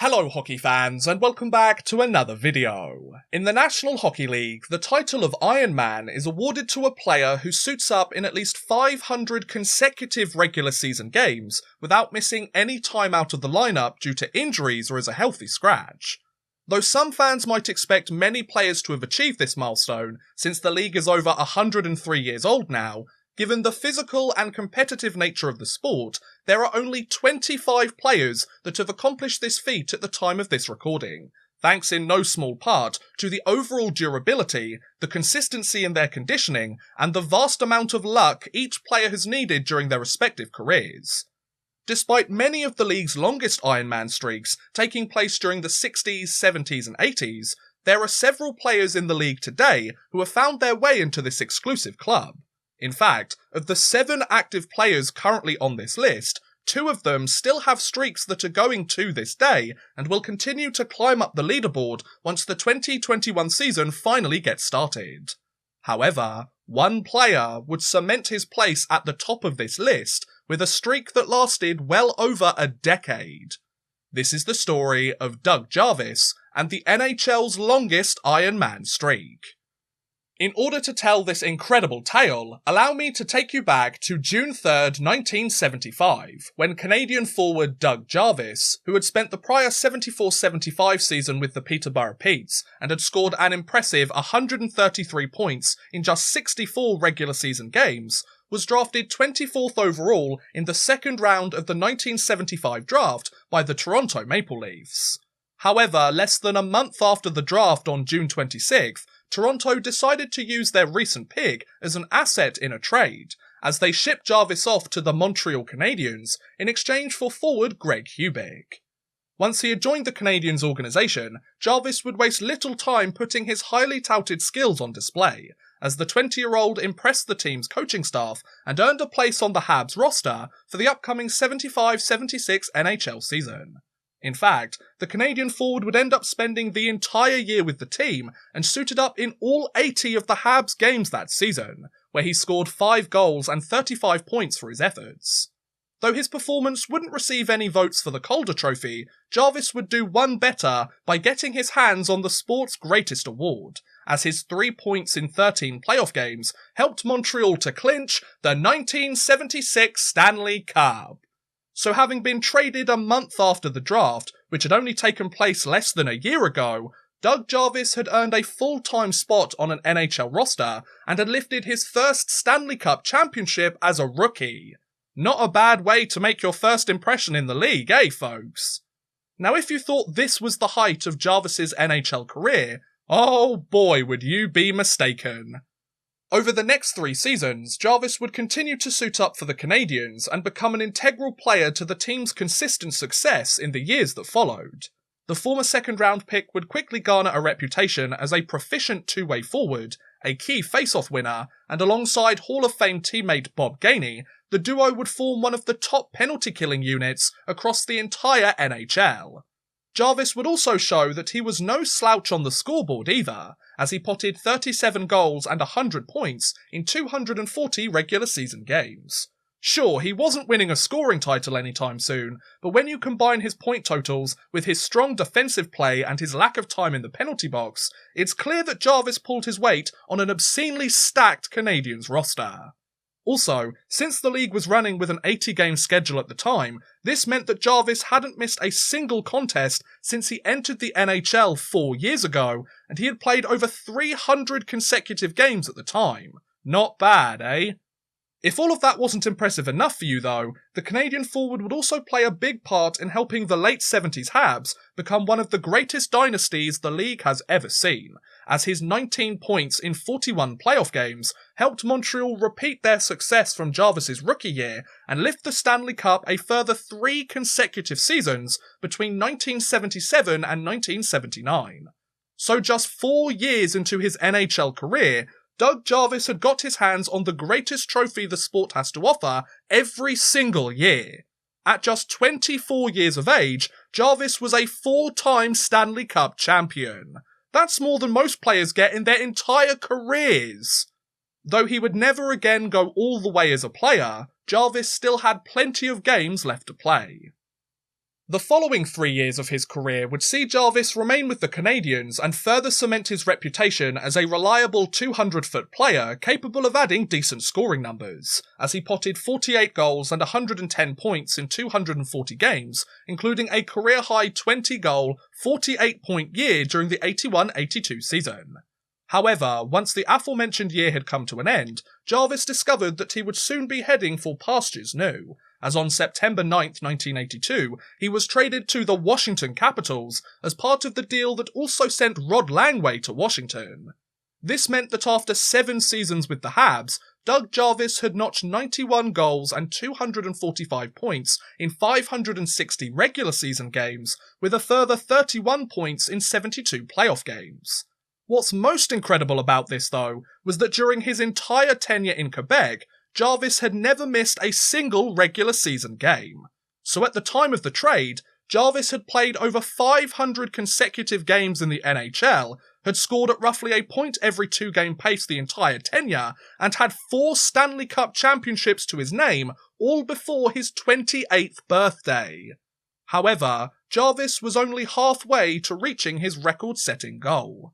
Hello hockey fans and welcome back to another video. In the National Hockey League, the title of Ironman is awarded to a player who suits up in at least 500 consecutive regular season games without missing any time out of the lineup due to injuries or as a healthy scratch. Though some fans might expect many players to have achieved this milestone since the league is over 103 years old now, given the physical and competitive nature of the sport, there are only 25 players that have accomplished this feat at the time of this recording, thanks in no small part to the overall durability, the consistency in their conditioning, and the vast amount of luck each player has needed during their respective careers. Despite many of the league's longest Ironman streaks taking place during the 60s, 70s and 80s, there are several players in the league today who have found their way into this exclusive club. In fact, of the 7 active players currently on this list, 2 of them still have streaks that are going to this day and will continue to climb up the leaderboard once the 2021 season finally gets started. However, one player would cement his place at the top of this list with a streak that lasted well over a decade. This is the story of Doug Jarvis and the NHL's longest Ironman streak. In order to tell this incredible tale, allow me to take you back to June 3rd, 1975, when Canadian forward Doug Jarvis, who had spent the prior 74-75 season with the Peterborough Petes and had scored an impressive 133 points in just 64 regular season games, was drafted 24th overall in the second round of the 1975 draft by the Toronto Maple Leafs. However, less than a month after the draft on June 26th, Toronto decided to use their recent pick as an asset in a trade, as they shipped Jarvis off to the Montreal Canadiens in exchange for forward Greg Hubick. Once he had joined the Canadiens organisation, Jarvis would waste little time putting his highly touted skills on display, as the 20-year-old impressed the team's coaching staff and earned a place on the Habs roster for the upcoming 75-76 NHL season. In fact, the Canadian forward would end up spending the entire year with the team and suited up in all 80 of the Habs games that season, where he scored 5 goals and 35 points for his efforts. Though his performance wouldn't receive any votes for the Calder Trophy, Jarvis would do one better by getting his hands on the sport's greatest award, as his 3 points in 13 playoff games helped Montreal to clinch the 1976 Stanley Cup. So having been traded a month after the draft, which had only taken place less than a year ago, Doug Jarvis had earned a full-time spot on an NHL roster and had lifted his first Stanley Cup championship as a rookie. Not a bad way to make your first impression in the league, eh folks? Now if you thought this was the height of Jarvis's NHL career, oh boy would you be mistaken. Over the next 3 seasons, Jarvis would continue to suit up for the Canadiens and become an integral player to the team's consistent success in the years that followed. The former second-round pick would quickly garner a reputation as a proficient two-way forward, a key face-off winner, and alongside Hall of Fame teammate Bob Gainey, the duo would form one of the top penalty-killing units across the entire NHL. Jarvis would also show that he was no slouch on the scoreboard either, as he potted 37 goals and 100 points in 240 regular season games. Sure, he wasn't winning a scoring title anytime soon, but when you combine his point totals with his strong defensive play and his lack of time in the penalty box, it's clear that Jarvis pulled his weight on an obscenely stacked Canadiens roster. Also, since the league was running with an 80-game schedule at the time, this meant that Jarvis hadn't missed a single contest since he entered the NHL 4 years ago, and he had played over 300 consecutive games at the time. Not bad, eh? If all of that wasn't impressive enough for you though, the Canadian forward would also play a big part in helping the late 70s Habs become one of the greatest dynasties the league has ever seen, as his 19 points in 41 playoff games helped Montreal repeat their success from Jarvis's rookie year and lift the Stanley Cup a further 3 consecutive seasons between 1977 and 1979. So just 4 years into his NHL career, Doug Jarvis had got his hands on the greatest trophy the sport has to offer every single year. At just 24 years of age, Jarvis was a 4-time Stanley Cup champion. That's more than most players get in their entire careers. Though he would never again go all the way as a player, Jarvis still had plenty of games left to play. The following 3 years of his career would see Jarvis remain with the Canadiens and further cement his reputation as a reliable 200-foot player capable of adding decent scoring numbers, as he potted 48 goals and 110 points in 240 games, including a career-high 20-goal, 48-point year during the 81-82 season. However, once the aforementioned year had come to an end, Jarvis discovered that he would soon be heading for pastures new, as on September 9th, 1982, he was traded to the Washington Capitals as part of the deal that also sent Rod Langway to Washington. This meant that after 7 seasons with the Habs, Doug Jarvis had notched 91 goals and 245 points in 560 regular season games, with a further 31 points in 72 playoff games. What's most incredible about this, though, was that during his entire tenure in Quebec, Jarvis had never missed a single regular season game. So at the time of the trade, Jarvis had played over 500 consecutive games in the NHL, had scored at roughly a point every 2-game pace the entire tenure, and had 4 Stanley Cup championships to his name, all before his 28th birthday. However, Jarvis was only halfway to reaching his record-setting goal.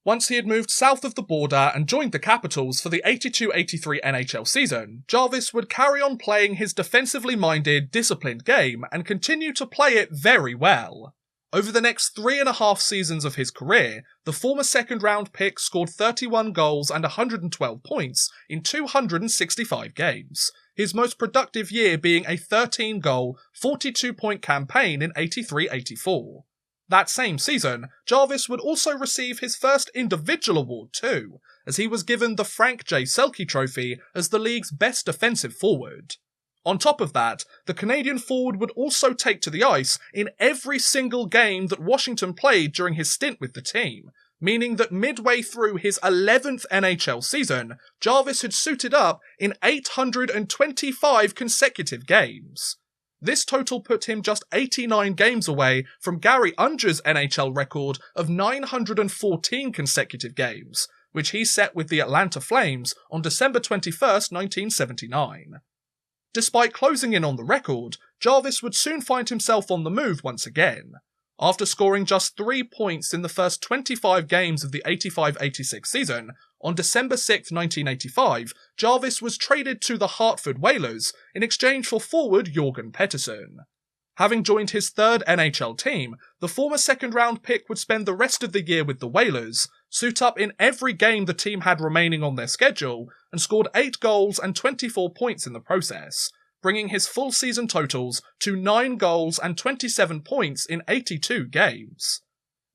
Once he had moved south of the border and joined the Capitals for the 82-83 NHL season, Jarvis would carry on playing his defensively minded, disciplined game and continue to play it very well. Over the next 3.5 seasons of his career, the former second-round pick scored 31 goals and 112 points in 265 games, his most productive year being a 13-goal, 42-point campaign in 83-84. That same season, Jarvis would also receive his first individual award too, as he was given the Frank J. Selke Trophy as the league's best defensive forward. On top of that, the Canadian forward would also take to the ice in every single game that Washington played during his stint with the team, meaning that midway through his 11th NHL season, Jarvis had suited up in 825 consecutive games. This total put him just 89 games away from Gary Unger's NHL record of 914 consecutive games, which he set with the Atlanta Flames on December 21st, 1979. Despite closing in on the record, Jarvis would soon find himself on the move once again. After scoring just 3 points in the first 25 games of the 85-86 season, on December 6, 1985, Jarvis was traded to the Hartford Whalers in exchange for forward Jorgen Pettersson. Having joined his 3rd NHL team, the former second-round pick would spend the rest of the year with the Whalers, suit up in every game the team had remaining on their schedule, and scored 8 goals and 24 points in the process, bringing his full season totals to 9 goals and 27 points in 82 games.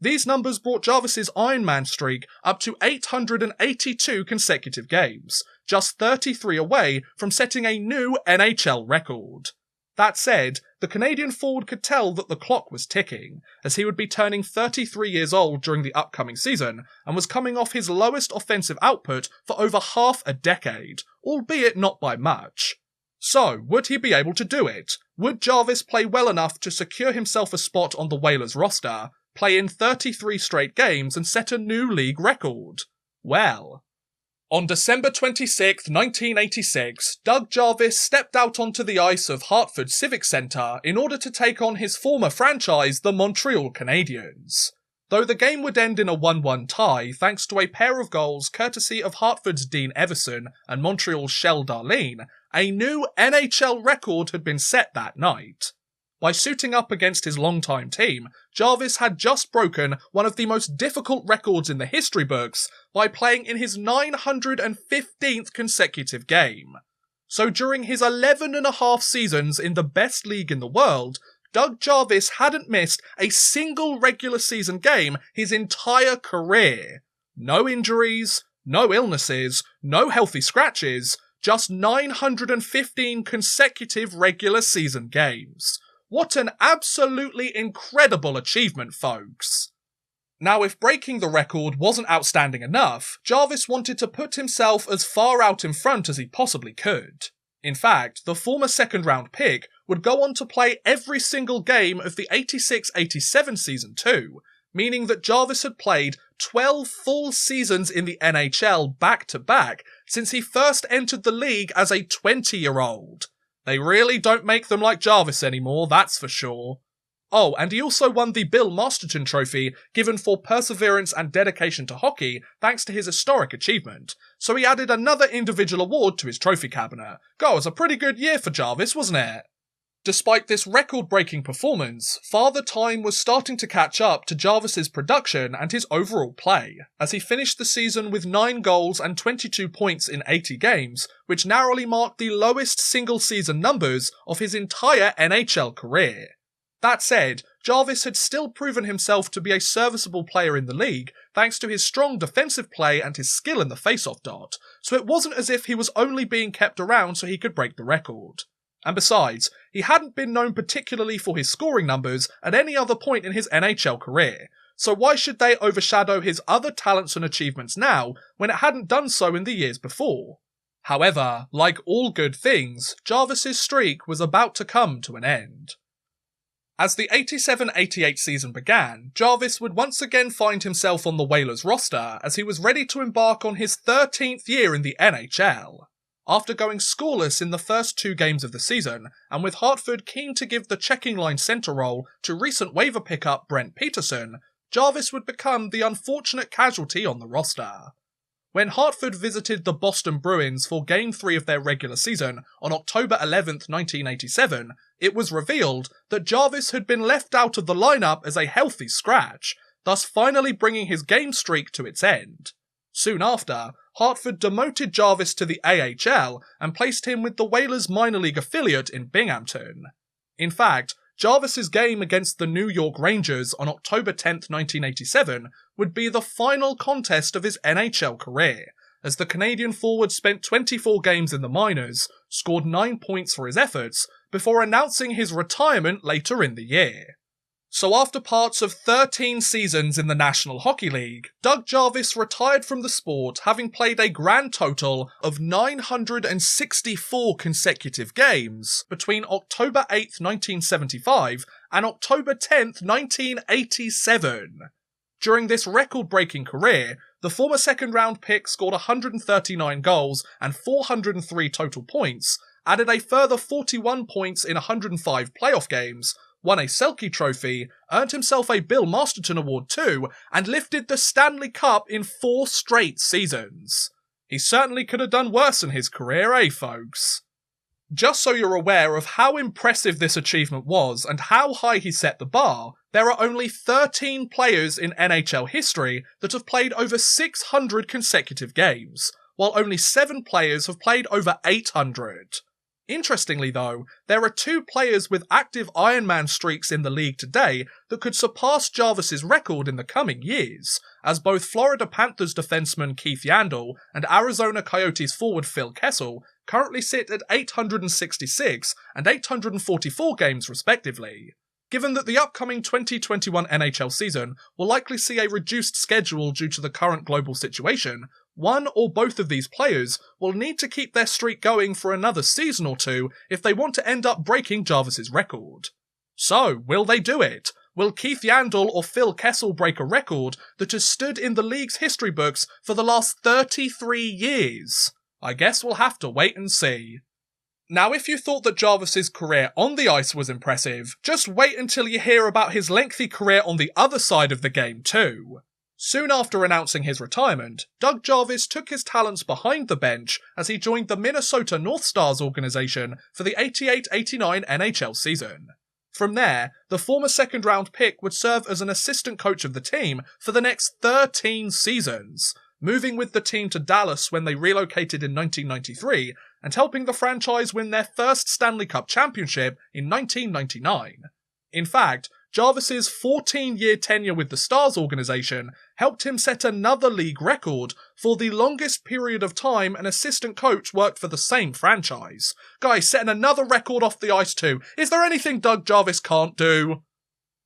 These numbers brought Jarvis's Ironman streak up to 882 consecutive games, just 33 away from setting a new NHL record. That said, the Canadian forward could tell that the clock was ticking, as he would be turning 33 years old during the upcoming season, and was coming off his lowest offensive output for over half a decade, albeit not by much. So, would he be able to do it? Would Jarvis play well enough to secure himself a spot on the Whalers roster, play in 33 straight games and set a new league record? Well, on December 26, 1986, Doug Jarvis stepped out onto the ice of Hartford Civic Centre in order to take on his former franchise, the Montreal Canadiens. Though the game would end in a 1-1 tie thanks to a pair of goals courtesy of Hartford's Dean Everson and Montreal's Shell Darlene, a new NHL record had been set that night. By suiting up against his longtime team, Jarvis had just broken one of the most difficult records in the history books by playing in his 915th consecutive game. So during his 11.5 seasons in the best league in the world, Doug Jarvis hadn't missed a single regular season game his entire career. No injuries, no illnesses, no healthy scratches, just 915 consecutive regular season games. What an absolutely incredible achievement, folks. Now, if breaking the record wasn't outstanding enough, Jarvis wanted to put himself as far out in front as he possibly could. In fact, the former second-round pick would go on to play every single game of the 86-87 season too, meaning that Jarvis had played 12 full seasons in the NHL back-to-back since he first entered the league as a 20-year-old. They really don't make them like Jarvis anymore, that's for sure. Oh, and he also won the Bill Masterton Trophy, given for perseverance and dedication to hockey thanks to his historic achievement, so he added another individual award to his trophy cabinet. God, it was a pretty good year for Jarvis, wasn't it? Despite this record-breaking performance, Father Time was starting to catch up to Jarvis's production and his overall play, as he finished the season with 9 goals and 22 points in 80 games, which narrowly marked the lowest single-season numbers of his entire NHL career. That said, Jarvis had still proven himself to be a serviceable player in the league thanks to his strong defensive play and his skill in the face-off dot, so it wasn't as if he was only being kept around so he could break the record. And besides, he hadn't been known particularly for his scoring numbers at any other point in his NHL career, so why should they overshadow his other talents and achievements now when it hadn't done so in the years before? However, like all good things, Jarvis's streak was about to come to an end. As the 87-88 season began, Jarvis would once again find himself on the Whalers roster as he was ready to embark on his 13th year in the NHL. After going scoreless in the first 2 games of the season, and with Hartford keen to give the checking line centre role to recent waiver pickup Brent Peterson, Jarvis would become the unfortunate casualty on the roster. When Hartford visited the Boston Bruins for Game 3 of their regular season on October 11th, 1987, it was revealed that Jarvis had been left out of the lineup as a healthy scratch, thus finally bringing his game streak to its end. Soon after, Hartford demoted Jarvis to the AHL and placed him with the Whalers minor league affiliate in Binghamton. In fact, Jarvis's game against the New York Rangers on October 10th, 1987 would be the final contest of his NHL career, as the Canadian forward spent 24 games in the minors, scored 9 points for his efforts, before announcing his retirement later in the year. So after parts of 13 seasons in the National Hockey League, Doug Jarvis retired from the sport having played a grand total of 964 consecutive games between October 8th, 1975 and October 10th, 1987. During this record-breaking career, the former second-round pick scored 139 goals and 403 total points, added a further 41 points in 105 playoff games, won a Selke Trophy, earned himself a Bill Masterton Award too, and lifted the Stanley Cup in 4 straight seasons. He certainly could have done worse in his career, eh folks? Just so you're aware of how impressive this achievement was and how high he set the bar, there are only 13 players in NHL history that have played over 600 consecutive games, while only 7 players have played over 800. Interestingly though, there are 2 players with active Ironman streaks in the league today that could surpass Jarvis's record in the coming years, as both Florida Panthers defenseman Keith Yandle and Arizona Coyotes forward Phil Kessel currently sit at 866 and 844 games respectively. Given that the upcoming 2021 NHL season will likely see a reduced schedule due to the current global situation, one or both of these players will need to keep their streak going for another season or 2 if they want to end up breaking Jarvis's record. So, will they do it? Will Keith Yandle or Phil Kessel break a record that has stood in the league's history books for the last 33 years? I guess we'll have to wait and see. Now, if you thought that Jarvis's career on the ice was impressive, just wait until you hear about his lengthy career on the other side of the game too. Soon after announcing his retirement, Doug Jarvis took his talents behind the bench as he joined the Minnesota North Stars organization for the 88-89 NHL season. From there, the former second-round pick would serve as an assistant coach of the team for the next 13 seasons, moving with the team to Dallas when they relocated in 1993, and helping the franchise win their first Stanley Cup championship in 1999. In fact, Jarvis's 14-year tenure with the Stars organization helped him set another league record for the longest period of time an assistant coach worked for the same franchise. Guys, setting another record off the ice too. Is there anything Doug Jarvis can't do?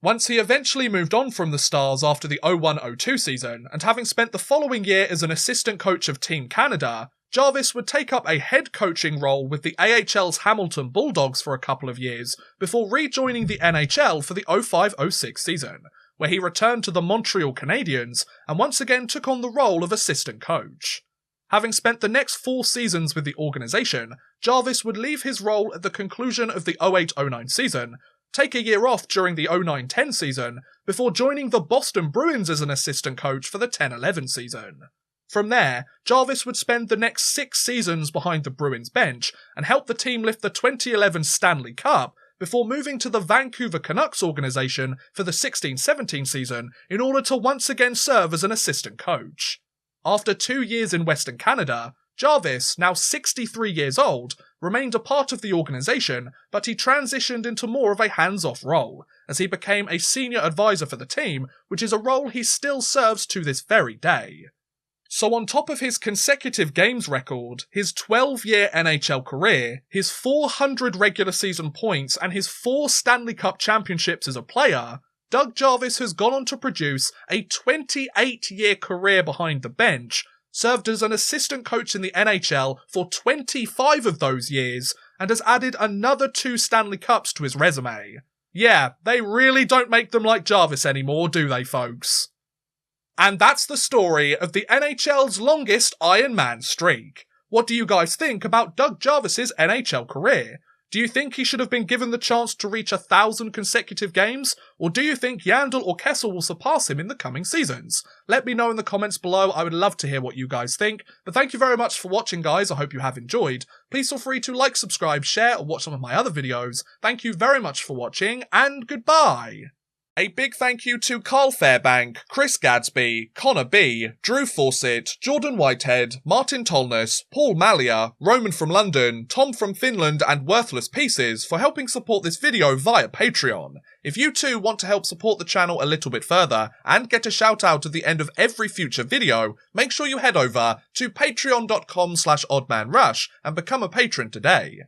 Once he eventually moved on from the Stars after the 01-02 season, and having spent the following year as an assistant coach of Team Canada, Jarvis would take up a head coaching role with the AHL's Hamilton Bulldogs for a couple of years, before rejoining the NHL for the 05-06 season, where he returned to the Montreal Canadiens and once again took on the role of assistant coach. Having spent the next 4 seasons with the organisation, Jarvis would leave his role at the conclusion of the 08-09 season, take a year off during the 09-10 season, before joining the Boston Bruins as an assistant coach for the 10-11 season. From there, Jarvis would spend the next 6 seasons behind the Bruins bench and help the team lift the 2011 Stanley Cup, before moving to the Vancouver Canucks organisation for the 16-17 season in order to once again serve as an assistant coach. After 2 years in Western Canada, Jarvis, now 63 years old, remained a part of the organisation, but he transitioned into more of a hands-off role, as he became a senior advisor for the team, which is a role he still serves to this very day. So on top of his consecutive games record, his 12-year NHL career, his 400 regular season points, and his 4 Stanley Cup championships as a player, Doug Jarvis has gone on to produce a 28-year career behind the bench, served as an assistant coach in the NHL for 25 of those years, and has added another 2 Stanley Cups to his resume. Yeah, they really don't make them like Jarvis anymore, do they, folks? And that's the story of the NHL's longest Ironman streak. What do you guys think about Doug Jarvis's NHL career? Do you think he should have been given the chance to reach 1,000 consecutive games? Or do you think Yandel or Kessel will surpass him in the coming seasons? Let me know in the comments below, I would love to hear what you guys think. But thank you very much for watching, guys, I hope you have enjoyed. Please feel free to like, subscribe, share, or watch some of my other videos. Thank you very much for watching, and goodbye! A big thank you to Carl Fairbank, Chris Gadsby, Connor B, Drew Fawcett, Jordan Whitehead, Martin Tolness, Paul Mallia, Roman from London, Tom from Finland, and Worthless Pieces for helping support this video via Patreon. If you too want to help support the channel a little bit further and get a shout out at the end of every future video, make sure you head over to patreon.com/oddmanrush and become a patron today.